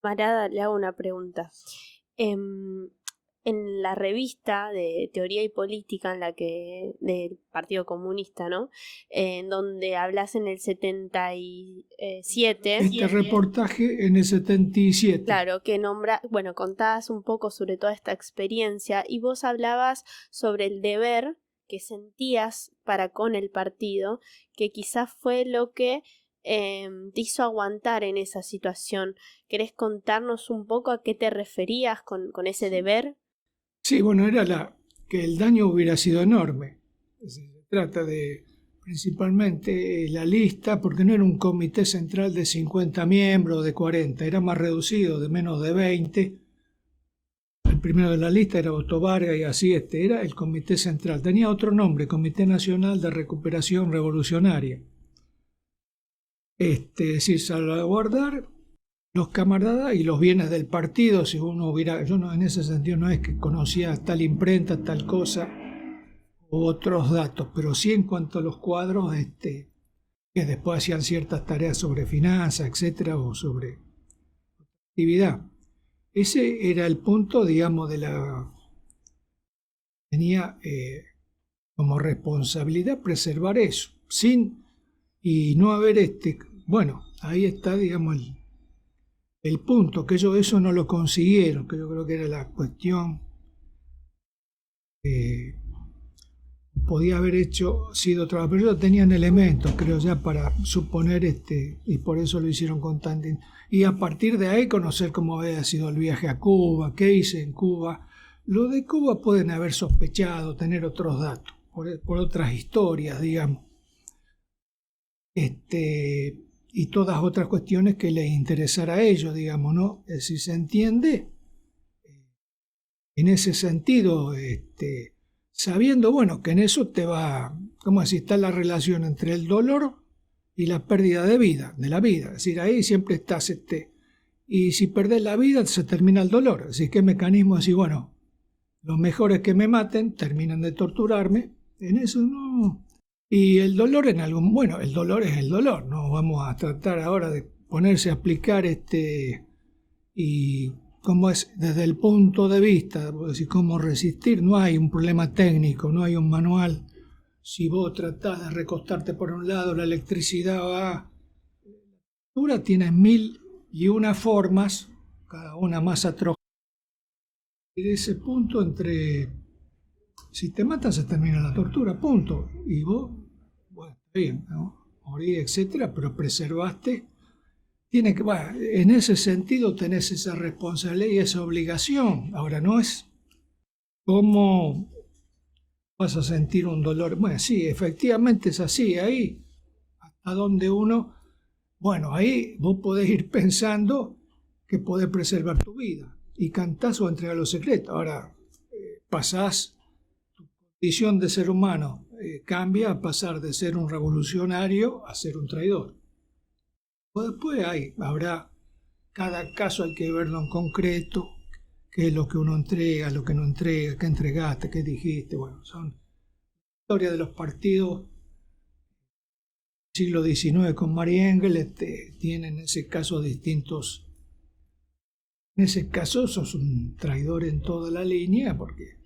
Marada, le hago una pregunta. Em, en la revista de Teoría y Política, del Partido Comunista, ¿no? En donde hablas en el 77. Este reportaje en el 77. Claro, que contabas un poco sobre toda esta experiencia y vos hablabas sobre el deber que sentías para con el partido, que quizás fue lo que te hizo aguantar en esa situación. ¿Querés contarnos un poco a qué te referías con ese deber? Sí, bueno, era que el daño hubiera sido enorme. Se trata de principalmente la lista, porque no era un comité central de 50 miembros o de 40, era más reducido, de menos de 20. El primero de la lista era Otto Vargas y así era el comité central. Tenía otro nombre, Comité Nacional de Recuperación Revolucionaria. Es decir, salvaguardar los camaradas y los bienes del partido. Si uno hubiera, yo no, en ese sentido no es que conocía tal imprenta, tal cosa u otros datos, pero sí en cuanto a los cuadros, que después hacían ciertas tareas sobre finanzas, etcétera, o sobre actividad. Ese era el punto, digamos, tenía como responsabilidad preservar eso, y no haber bueno, ahí está, digamos, el punto, que ellos eso no lo consiguieron, que yo creo que era la cuestión. Podía haber sido trabajo, pero ellos tenían elementos, creo, ya para suponer, y por eso lo hicieron con tanta. Y a partir de ahí conocer cómo había sido el viaje a Cuba, qué hice en Cuba. Lo de Cuba pueden haber sospechado, tener otros datos, por otras historias, digamos. Y todas otras cuestiones que les interesara a ellos, digamos, ¿no? Si se entiende, en ese sentido, sabiendo, bueno, que en eso te va, ¿cómo decir? Está la relación entre el dolor y la pérdida de la vida. Es decir, ahí siempre estás, y si perdés la vida, se termina el dolor. Así que el mecanismo es decir, bueno, lo mejor es que me maten, terminan de torturarme, en eso no. Y el dolor bueno, el dolor es el dolor, no vamos a tratar ahora de ponerse a explicar y cómo es desde el punto de vista, decir, cómo resistir. No hay un problema técnico, no hay un manual. Si vos tratás de recostarte por un lado, la electricidad va. La tortura tiene 1001 formas, cada una más atroz. Y de ese punto si te matan se termina la tortura, punto. Y vos, bueno, está bien, ¿no? Morí, etcétera, pero preservaste. Bueno, en ese sentido tenés esa responsabilidad y esa obligación. Ahora no es cómo vas a sentir un dolor. Bueno, sí, efectivamente es así. Ahí, hasta donde bueno, ahí vos podés ir pensando que podés preservar tu vida y cantás o entregar los secretos. Ahora pasás, tu condición de ser humano cambia a pasar de ser un revolucionario a ser un traidor. Después habrá, cada caso hay que verlo en concreto, qué es lo que uno entrega, lo que no entrega, qué entregaste, qué dijiste. Bueno, son historias de los partidos del siglo XIX con María Engel, tienen en ese caso distintos. En ese caso sos un traidor en toda la línea porque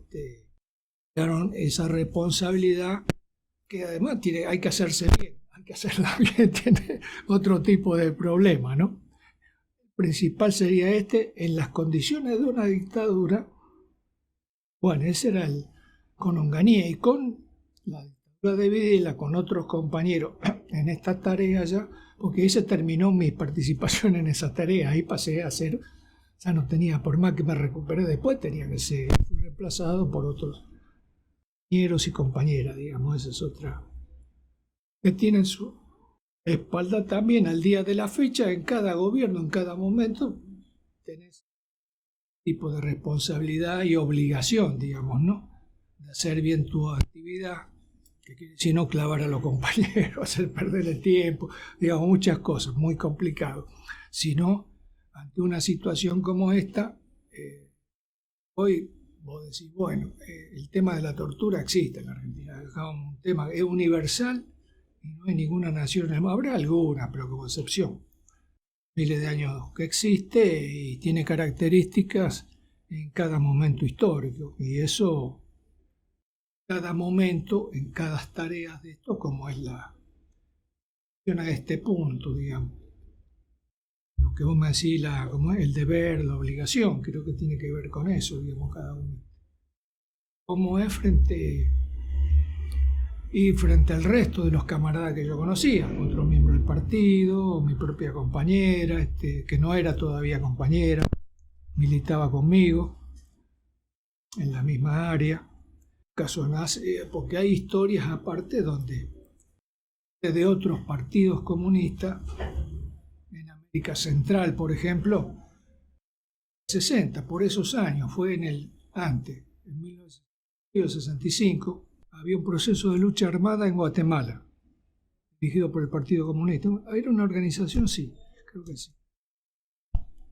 te dieron esa responsabilidad que además hay que hacerse bien. Hay que hacerla bien, tiene otro tipo de problema, ¿no? El principal sería en las condiciones de una dictadura. Bueno, ese era con Onganía y con la dictadura de Videla, con otros compañeros en esta tarea ya, porque ahí se terminó mi participación en esa tarea, ahí pasé a ser, ya no tenía, por más que me recuperé después, tenía que ser, fui reemplazado por otros compañeros y compañeras, digamos, esa es otra, que tienen su espalda también al día de la fecha, en cada gobierno, en cada momento, tenés tipo de responsabilidad y obligación, digamos, ¿no? De hacer bien tu actividad, que quiere decir no clavar a los compañeros, hacer perder el tiempo, digamos, muchas cosas, muy complicado. Si no, ante una situación como esta, hoy vos decís, bueno, el tema de la tortura existe en la Argentina, es un tema, es universal y no hay ninguna nación, habrá alguna, pero como excepción. miles de años que existe y tiene características en cada momento histórico. Y eso, cada momento, en cada tarea de esto, como es la a este punto, digamos. Lo que vos me decís, como el deber, la obligación, creo que tiene que ver con eso, digamos, cada uno. Cómo es frente al resto de los camaradas que yo conocía, otros miembros del partido, mi propia compañera, que no era todavía compañera, militaba conmigo en la misma área. Casos más, porque hay historias aparte donde de otros partidos comunistas, en América Central, por ejemplo, 60, por esos años, fue en en 1965, había un proceso de lucha armada en Guatemala, dirigido por el Partido Comunista. ¿Era una organización? Sí, creo que sí.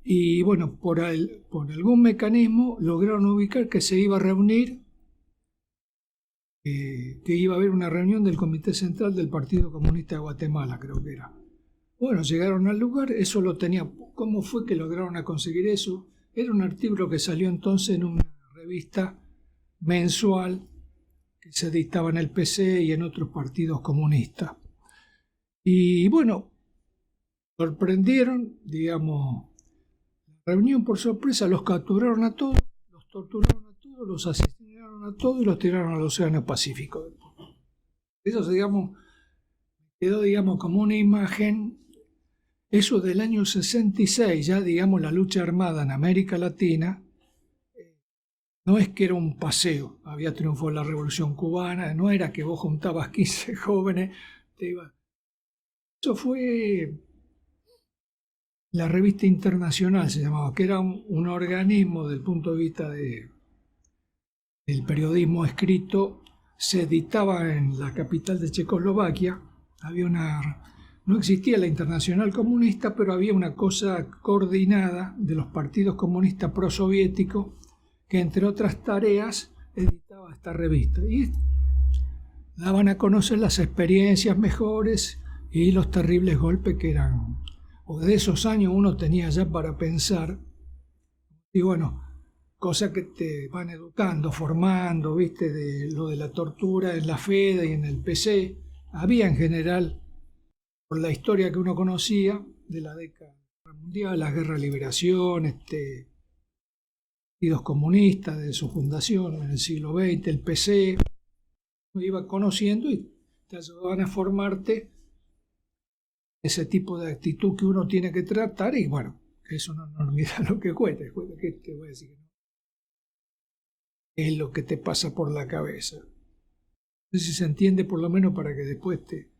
Y bueno, por algún mecanismo lograron ubicar que se iba a reunir, que iba a haber una reunión del Comité Central del Partido Comunista de Guatemala, creo que era. Bueno, llegaron al lugar, eso lo tenía. ¿Cómo fue que lograron conseguir eso? Era un artículo que salió entonces en una revista mensual que se editaba en el PC y en otros partidos comunistas. Y bueno, sorprendieron, digamos, la reunión por sorpresa, los capturaron a todos, los torturaron a todos, los asesinaron a todos y los tiraron al Océano Pacífico. Eso, digamos, quedó, digamos, como una imagen. Eso del año 66, ya digamos la lucha armada en América Latina, no es que era un paseo, había triunfado la Revolución Cubana, no era que vos juntabas 15 jóvenes, te ibas. Eso fue la Revista Internacional, se llamaba, que era un organismo desde el punto de vista del periodismo escrito, se editaba en la capital de Checoslovaquia, no existía la Internacional Comunista, pero había una cosa coordinada de los partidos comunistas prosoviéticos que, entre otras tareas, editaba esta revista. Y daban a conocer las experiencias mejores y los terribles golpes que eran. O de esos años uno tenía ya para pensar. Y bueno, cosas que te van educando, formando, viste, de lo de la tortura en la FEDA y en el PC. Había en general, por la historia que uno conocía de la década mundial, la guerra de liberación, partidos comunistas de su fundación en el siglo XX, el PC, uno iba conociendo y te ayudaban a formarte ese tipo de actitud que uno tiene que tratar. Y bueno, eso no es una enormidad lo que cuesta, que te voy a decir, ¿no? Es lo que te pasa por la cabeza. No sé si se entiende, por lo menos para que después te